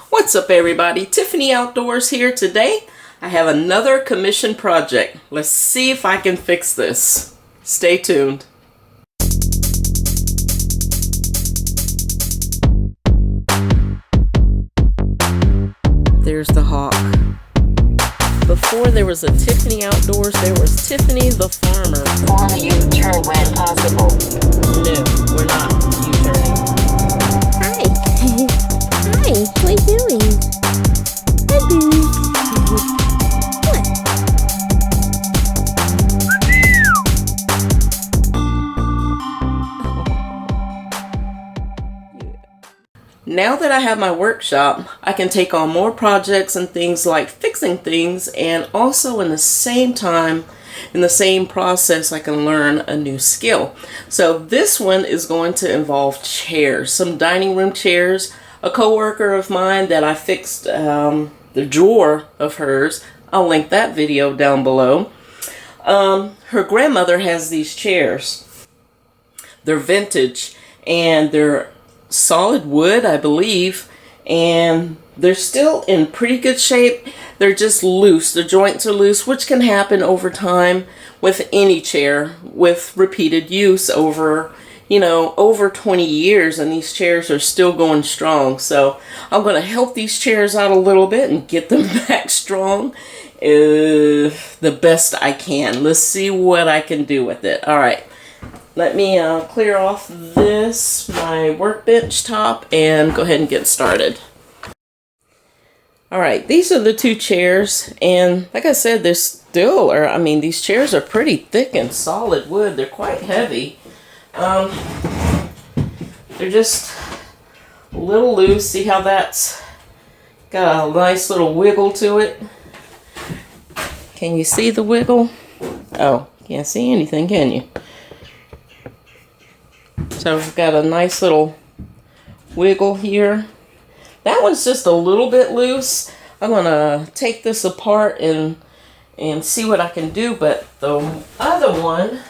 What's up everybody? Tiffany Outdoors here today. I have another commission project. Let's see if I can fix this. Stay tuned. There's the hawk. Before there was a Tiffany Outdoors, there was Tiffany the Farmer. On U-turn when possible. No, we're not U-turning. Hi. Hi, what are you doing? Hi, Boo. Now that I have my workshop, I can take on more projects and things like fixing things, and also in the same time, in the same process, I can learn a new skill. So this one is going to involve chairs, some dining room chairs. A coworker of mine that I fixed the drawer of hers, I'll link that video down below. Her grandmother has these chairs. They're vintage and they're solid wood, I believe, and they're still in pretty good shape. They're just loose. The joints are loose, which can happen over time with any chair with repeated use over, over 20 years, and these chairs are still going strong. So I'm going to help these chairs out a little bit and get them back strong the best I can. Let's see what I can do with it. All right. Let me clear off my workbench top and go ahead and get started. Alright, these are the two chairs, and like I said, these chairs are pretty thick and solid wood. They're quite heavy. They're just a little loose. See how that's got a nice little wiggle to it? Can you see the wiggle? Oh, can't see anything, can you? So we've got a nice little wiggle here. That one's just a little bit loose. I'm going to take this apart and see what I can do. But the other one,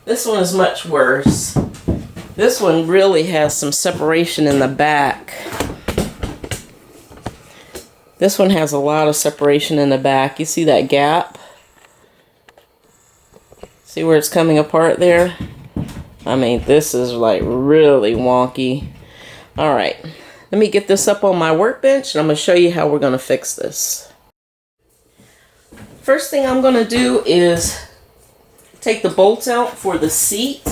this one is much worse. This one really has some separation in the back. This one has a lot of separation in the back. You see that gap? See where it's coming apart there? I mean, this is like really wonky. All right, let me get this up on my workbench and I'm going to show you how we're going to fix this. First thing I'm going to do is take the bolts out for the seat.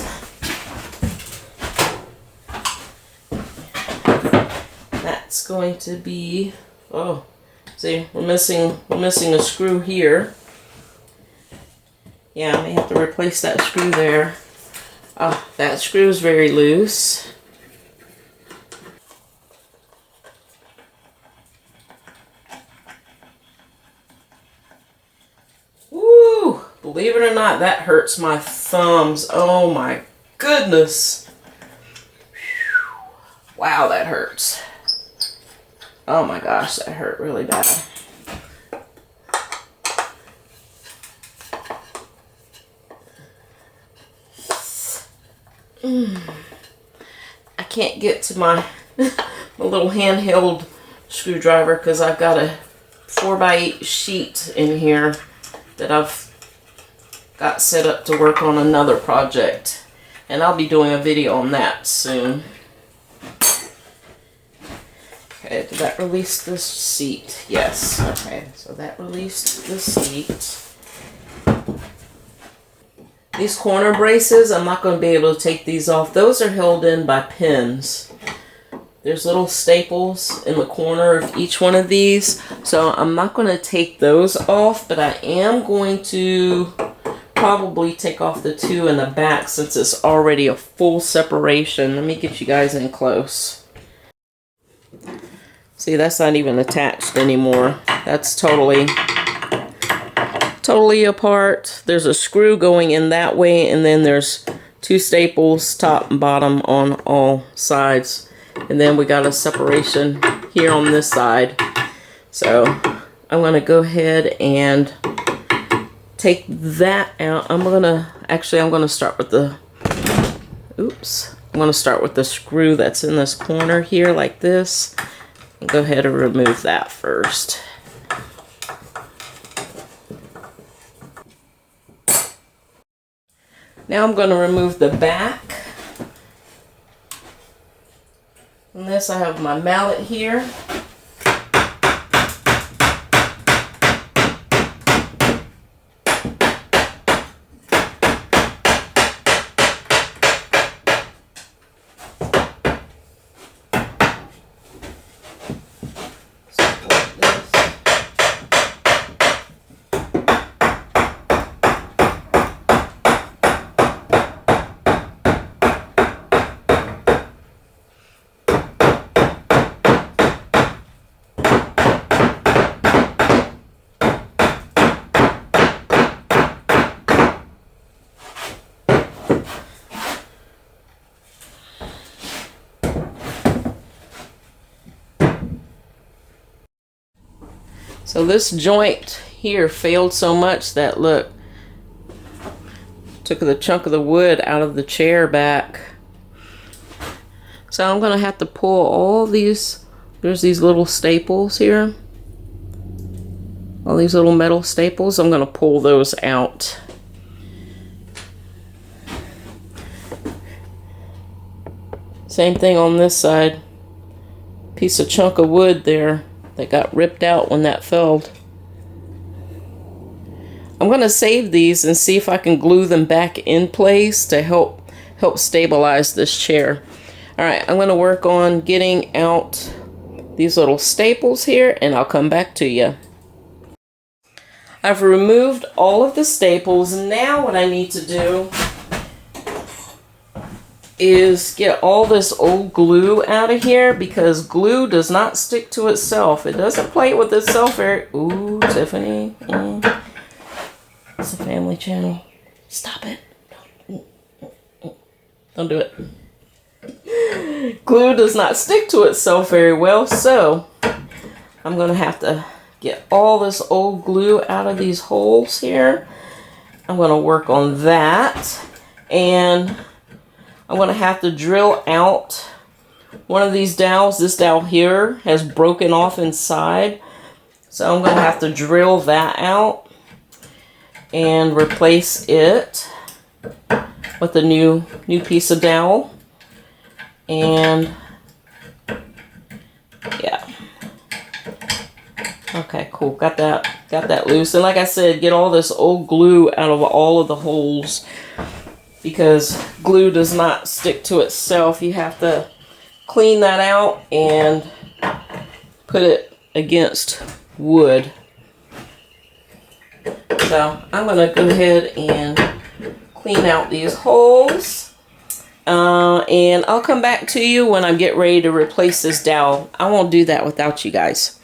That's going to be, oh, see, we're missing a screw here. Yeah, I may have to replace that screw there. Oh, that screw is very loose. Woo! Believe it or not, that hurts my thumbs. Oh my goodness. Wow, that hurts. Oh my gosh, that hurt really bad. I can't get to my little handheld screwdriver because I've got a 4x8 sheet in here that I've got set up to work on another project, and I'll be doing a video on that soon. Okay, did that release this seat? Yes. Okay, so that released the seat. These corner braces, I'm not going to be able to take these off. Those are held in by pins. There's little staples in the corner of each one of these. So I'm not going to take those off, but I am going to probably take off the two in the back since it's already a full separation. Let me get you guys in close. See, that's not even attached anymore. That's totally apart. There's a screw going in that way, and then there's two staples top and bottom on all sides, and then we got a separation here on this side. So I'm going to go ahead and take that out. I'm going to start with the, oops, I'm going to start with the screw that's in this corner here like this. Go ahead and remove that first. Now I'm going to remove the back. On this I have my mallet here. So this joint here failed so much that, look, took the chunk of the wood out of the chair back. So I'm gonna have to pull all these, there's these little staples here. All these little metal staples, I'm gonna pull those out. Same thing on this side. Piece of chunk of wood there that got ripped out when that fell. I'm going to save these and see if I can glue them back in place to help stabilize this chair. Alright, I'm going to work on getting out these little staples here and I'll come back to you. I've removed all of the staples. Now what I need to do is get all this old glue out of here, because glue does not stick to itself. It doesn't play with itself very... Ooh, Tiffany. It's a family channel. Stop it. Don't do it. Glue does not stick to itself very well, so I'm going to have to get all this old glue out of these holes here. I'm going to work on that, and I'm going to have to drill out one of these dowels. This dowel here has broken off inside, so I'm going to have to drill that out and replace it with a new piece of dowel. And yeah, okay, cool. Got that loose. And like I said, get all this old glue out of all of the holes, because glue does not stick to itself. You have to clean that out and put it against wood. So I'm going to go ahead and clean out these holes. And I'll come back to you when I get ready to replace this dowel. I won't do that without you guys.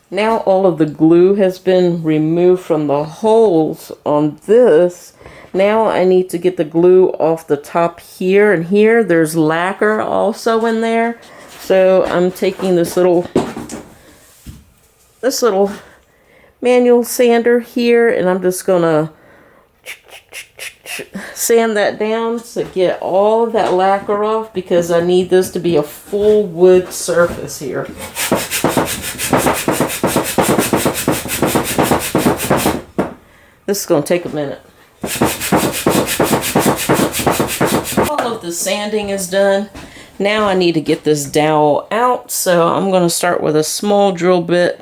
Now all of the glue has been removed from the holes on this. Now I need to get the glue off the top here and here. There's lacquer also in there. So I'm taking this little manual sander here, and I'm just gonna sand that down to get all of that lacquer off, because I need this to be a full wood surface here. This is gonna take a minute. All of the sanding is done. Now I need to get this dowel out, so I'm going to start with a small drill bit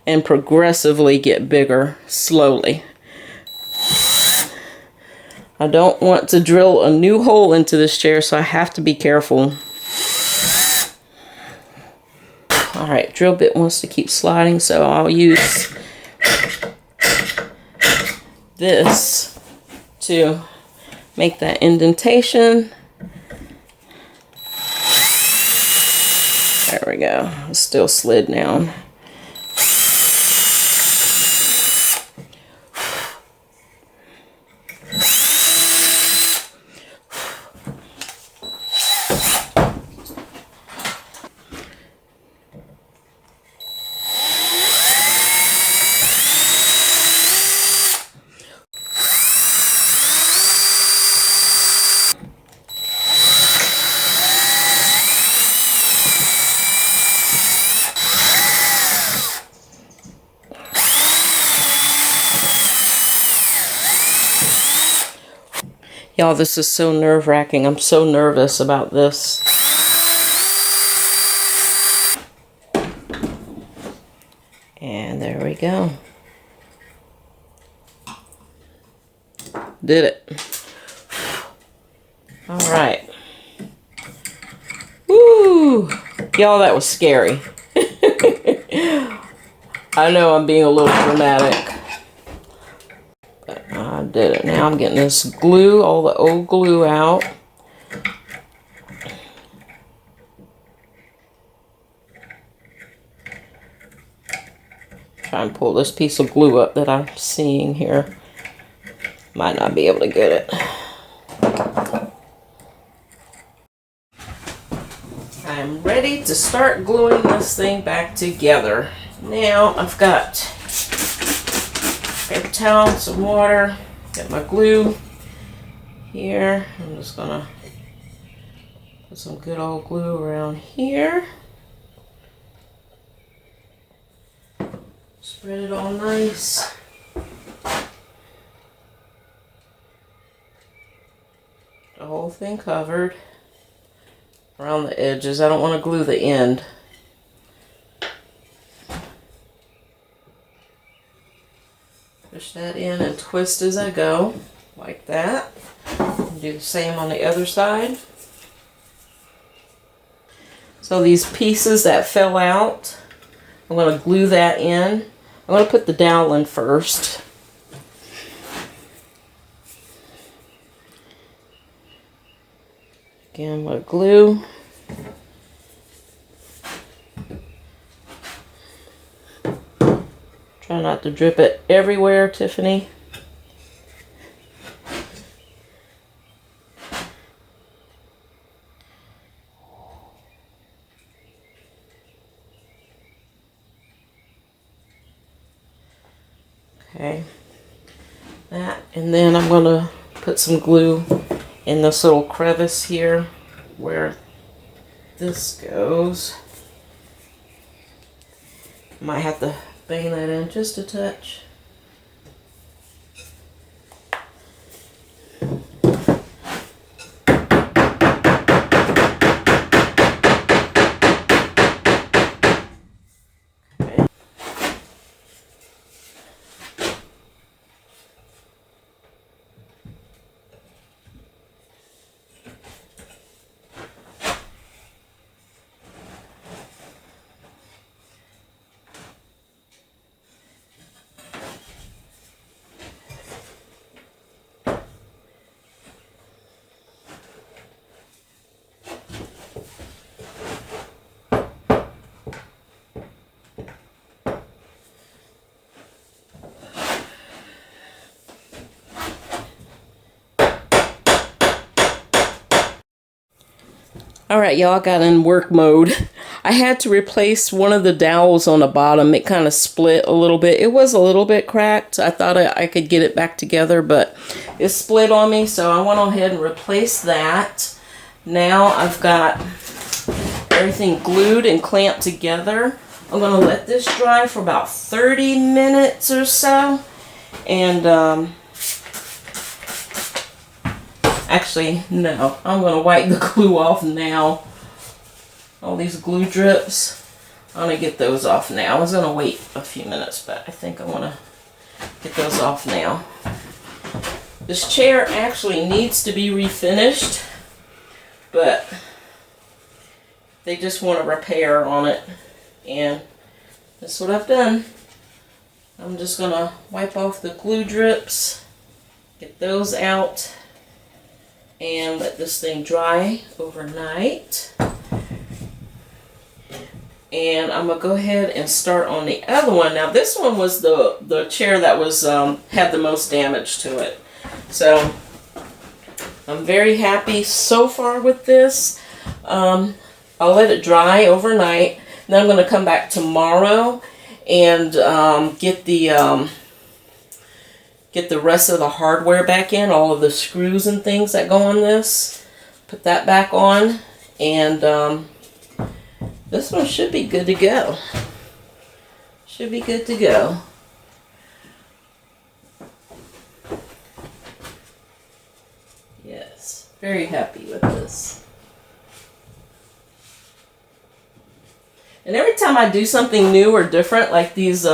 and progressively get bigger slowly. I don't want to drill a new hole into this chair, so I have to be careful. Alright, drill bit wants to keep sliding, so I'll use this to make that indentation. There we go. It's still slid down. Y'all, this is so nerve-wracking. I'm so nervous about this. And there we go. Did it. All right. Woo! Y'all, that was scary. I know I'm being a little dramatic. But I did it. Now I'm getting this glue, all the old glue out. Try and pull this piece of glue up that I'm seeing here. Might not be able to get it. I'm ready to start gluing this thing back together. Now I've got paper towel, some water, got my glue here. I'm just gonna put some good old glue around here. Spread it all nice. The whole thing covered around the edges. I don't want to glue the end. Push that in and twist as I go, like that. Do the same on the other side. So these pieces that fell out, I'm going to glue that in. I'm going to put the dowel in first. Again, with glue. Try not to drip it everywhere, Tiffany. Okay. That, and then I'm going to put some glue in this little crevice here where this goes. Might have to bang that in just a touch. Okay. Alright, y'all, got in work mode. I had to replace one of the dowels on the bottom. It kind of split a little bit. It was a little bit cracked. I thought I could get it back together, but it split on me, so I went ahead and replaced that. Now I've got everything glued and clamped together. I'm going to let this dry for about 30 minutes or so. And, actually, no. I'm going to wipe the glue off now. All these glue drips. I'm going to get those off now. I was going to wait a few minutes, but I think I want to get those off now. This chair actually needs to be refinished, but they just want a repair on it. And that's what I've done. I'm just going to wipe off the glue drips, get those out, and let this thing dry overnight. And I'm gonna go ahead and start on the other one. Now this one was the chair that was had the most damage to it. So I'm very happy so far with this. I'll let it dry overnight. Then I'm gonna come back tomorrow and get the rest of the hardware back in, all of the screws and things that go on this. Put that back on, and this one should be good to go. Should be good to go. Very happy with this. And every time I do something new or different, like these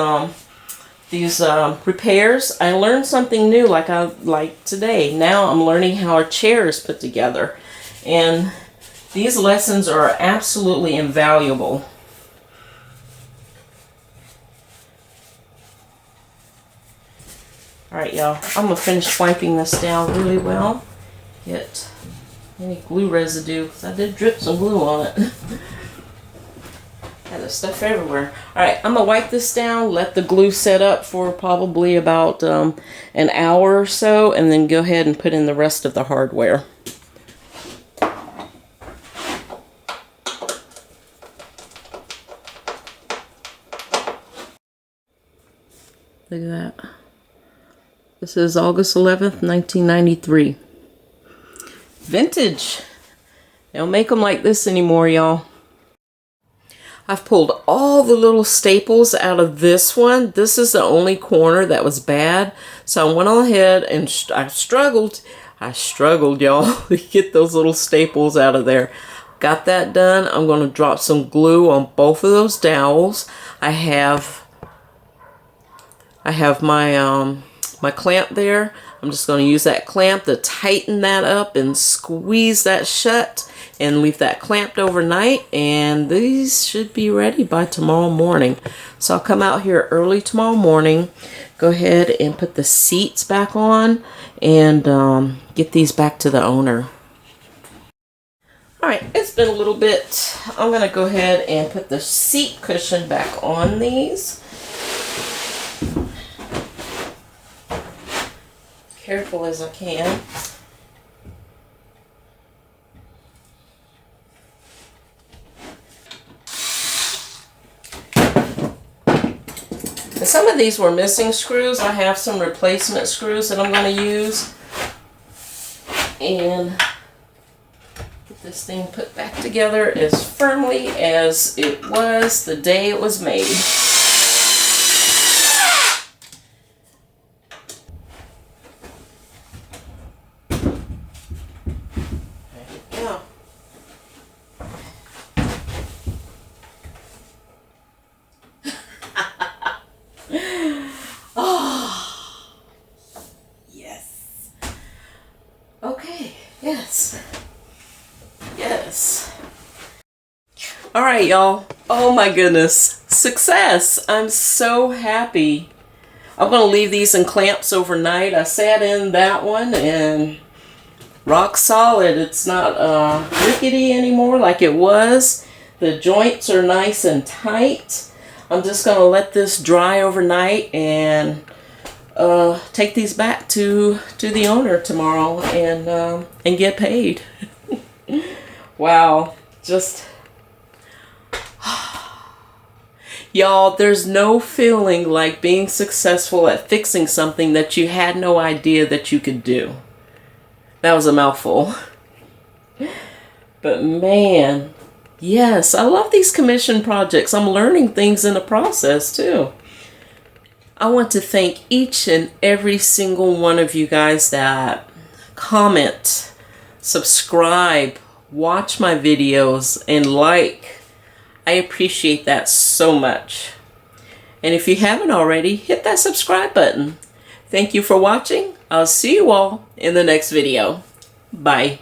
repairs, I learn something new. Like today. Now I'm learning how a chair is put together, and these lessons are absolutely invaluable. All right, y'all. I'm gonna finish wiping this down really well. Get any glue residue, 'cause I did drip some glue on it. Had the stuff everywhere. All right, I'm gonna wipe this down, let the glue set up for probably about an hour or so, and then go ahead and put in the rest of the hardware. Look at that. This is August 11th, 1993. Vintage. They don't make them like this anymore, y'all. I've pulled all the little staples out of this one. This is the only corner that was bad. So I went on ahead and I struggled, y'all, to get those little staples out of there. Got that done. I'm going to drop some glue on both of those dowels. I have my clamp there. I'm just going to use that clamp to tighten that up and squeeze that shut and leave that clamped overnight, and these should be ready by tomorrow morning. So I'll come out here early tomorrow morning, go ahead and put the seats back on, and get these back to the owner. All right, it's been a little bit. I'm going to go ahead and put the seat cushion back on these. Careful as I can. And some of these were missing screws. I have some replacement screws that I'm going to use. And get this thing put back together as firmly as it was the day it was made. Okay, yes. All right, y'all. Oh my goodness. Success. I'm so happy. I'm going to leave these in clamps overnight. I sat in that one and rock solid. It's not rickety anymore like it was. The joints are nice and tight. I'm just going to let this dry overnight and take these back to the owner tomorrow and get paid. Wow, just y'all, there's no feeling like being successful at fixing something that you had no idea that you could do. That was a mouthful. But man, yes, I love these commission projects. I'm learning things in the process too. I want to thank each and every single one of you guys that comment, subscribe, watch my videos, and like. I appreciate that so much. And if you haven't already, hit that subscribe button. Thank you for watching. I'll see you all in the next video. Bye.